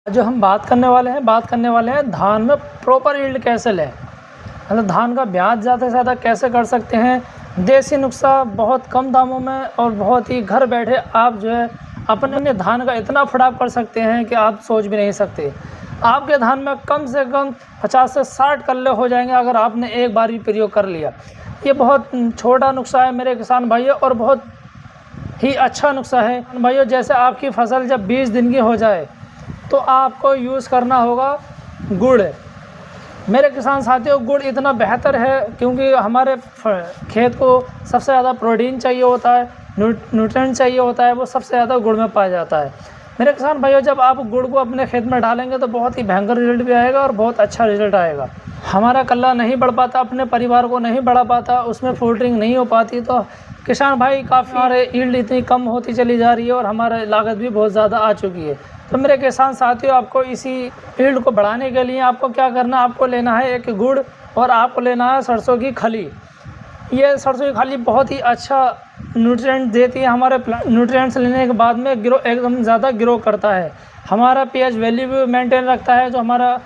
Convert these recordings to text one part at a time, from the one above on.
जो हम बात करने वाले हैं धान में प्रॉपर यील्ड कैसे लें, मतलब धान का ब्याज ज़्यादा से ज़्यादा कैसे कर सकते हैं। देसी नुस्खा बहुत कम दामों में और बहुत ही घर बैठे आप जो है अपने धान का इतना फटाव कर सकते हैं कि आप सोच भी नहीं सकते। आपके धान में कम से कम 50 से 60 कल्ले हो जाएंगे अगर आपने एक बार भी प्रयोग कर लिया। ये बहुत छोटा नुस्खा है मेरे किसान भाइयों और बहुत ही अच्छा नुस्खा है भाइयों। जैसे आपकी फसल जब 20 दिन की हो जाए तो आपको यूज़ करना होगा गुड़। मेरे किसान साथियों, गुड़ इतना बेहतर है क्योंकि हमारे खेत को सबसे ज़्यादा प्रोटीन चाहिए होता है, न्यूट्रिएंट चाहिए होता है, वो सबसे ज़्यादा गुड़ में पाया जाता है। मेरे किसान भाइयों, जब आप गुड़ को अपने खेत में डालेंगे तो बहुत ही भयंकर रिजल्ट भी आएगा और बहुत अच्छा रिजल्ट आएगा। हमारा कल्ला नहीं बढ़ पाता, अपने परिवार को नहीं बढ़ा पाता, उसमें फ्रूटिंग नहीं हो पाती, तो किसान भाई काफ़ी हमारे यील्ड इतनी कम होती चली जा रही है और हमारा लागत भी बहुत ज़्यादा आ चुकी है। तो मेरे किसान साथियों, आपको इसी यील्ड को बढ़ाने के लिए आपको क्या करना है, आपको लेना है एक गुड़ और आपको लेना है सरसों की खली। ये सरसों की खली बहुत ही अच्छा न्यूट्रिएंट देती है। हमारे न्यूट्रिएंट्स लेने के बाद में ग्रो एकदम ज़्यादा ग्रो करता है, हमारा पीएच वैल्यू भी मेंटेन रखता है, जो हमारा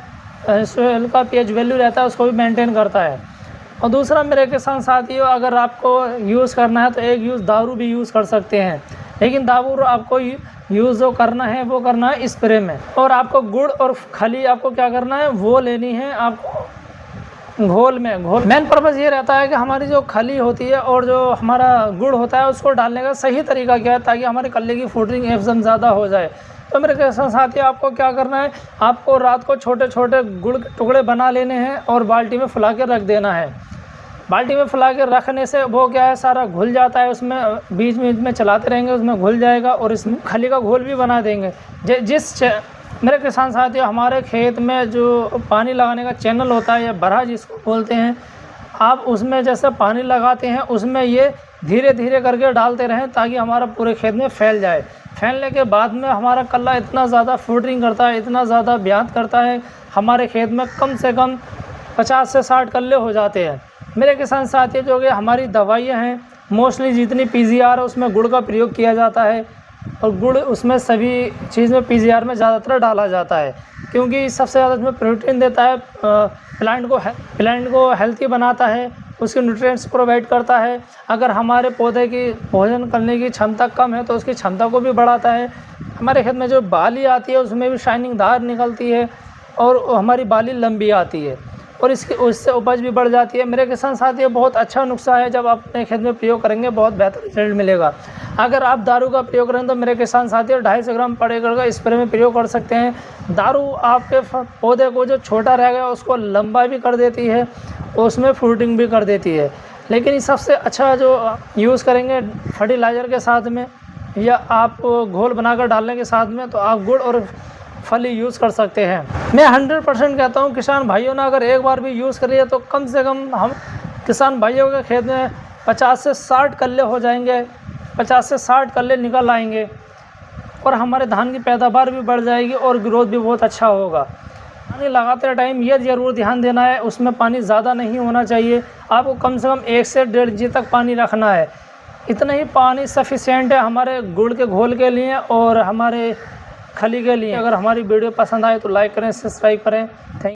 सोइल का पीएच वैल्यू रहता है उसको भी मेंटेन करता है। और दूसरा मेरे किसान साथियों, अगर आपको यूज़ करना है तो एक यूज़ दारू भी यूज़ कर सकते हैं, लेकिन दारू आपको यूज़ जो करना है वो करना है स्प्रे में। और आपको गुड़ और खली आपको क्या करना है वो लेनी है आपको घोल में। मेन पर्पज़ ये रहता है कि हमारी जो खली होती है और जो हमारा गुड़ होता है उसको डालने का सही तरीका क्या है ताकि हमारे कल्ले की फ्रूटिंग एकदम ज़्यादा हो जाए। तो मेरे किसान साथियों, आपको क्या करना है, आपको रात को छोटे छोटे गुड़ के टुकड़े बना लेने हैं और बाल्टी में फुला के रख देना है। बाल्टी में फुला के रखने से वो क्या है, सारा घुल जाता है, उसमें बीच में चलाते रहेंगे, उसमें घुल जाएगा और इसमें खली का घोल भी बना देंगे। मेरे किसान साथियों, हमारे खेत में जो पानी लगाने का चैनल होता है या बरहा जिसको बोलते हैं, आप उसमें जैसे पानी लगाते हैं उसमें ये धीरे धीरे करके डालते रहें ताकि हमारा पूरे खेत में फैल जाए। फैलने के बाद में हमारा कल्ला इतना ज़्यादा फ्रूटिंग करता है, इतना ज़्यादा ब्यात करता है, हमारे खेत में कम से कम 50 से 60 कल्ले हो जाते हैं। मेरे किसान साथियों, जो कि हमारी दवाइयाँ हैं मोस्टली जितनी पीजीआर है उसमें गुड़ का प्रयोग किया जाता है और गुड़ उसमें सभी चीज़ में पीजीआर में ज़्यादातर डाला जाता है क्योंकि सबसे ज़्यादा इसमें प्रोटीन देता है, प्लांट को हेल्थी बनाता है, उसके न्यूट्रिएंट्स प्रोवाइड करता है। अगर हमारे पौधे की भोजन करने की क्षमता कम है तो उसकी क्षमता को भी बढ़ाता है। हमारे खेत में जो बाली आती है उसमें भी शाइनिंग धार निकलती है और हमारी बाली लंबी आती है और उससे उपज भी बढ़ जाती है। मेरे किसान साथियों, बहुत अच्छा नुस्खा है, जब आप अपने खेत में प्रयोग करेंगे बहुत बेहतर रिजल्ट मिलेगा। अगर आप दारू का प्रयोग करें तो मेरे किसान साथियों 250 ग्राम पर एकड़ का स्प्रे में प्रयोग कर सकते हैं। दारू आपके पौधे को जो छोटा रह गया उसको लंबा भी कर देती है, उसमें फ्रूटिंग भी कर देती है। लेकिन सबसे अच्छा जो यूज़ करेंगे फर्टिलाइज़र के साथ में या आप घोल बनाकर डालने के साथ में, तो आप गुड़ और फली यूज़ कर सकते हैं। मैं 100% कहता हूँ किसान भाइयों ने अगर एक बार भी यूज़ करिए तो कम से कम हम किसान भाइयों के खेत में 50 से 60 कल्ले हो जाएंगे, 50 से 60 कल्ले निकल आएंगे और हमारे धान की पैदावार भी बढ़ जाएगी और ग्रोथ भी बहुत अच्छा होगा। पानी लगाते टाइम ये ज़रूर ध्यान देना है, उसमें पानी ज़्यादा नहीं होना चाहिए, आपको कम से कम 1 से 1.5 जी तक पानी रखना है। इतना ही पानी सफिशिएंट है हमारे गुड़ के घोल के लिए और हमारे खली के लिए। अगर हमारी वीडियो पसंद आए तो लाइक करें, सब्सक्राइब करें। थैंक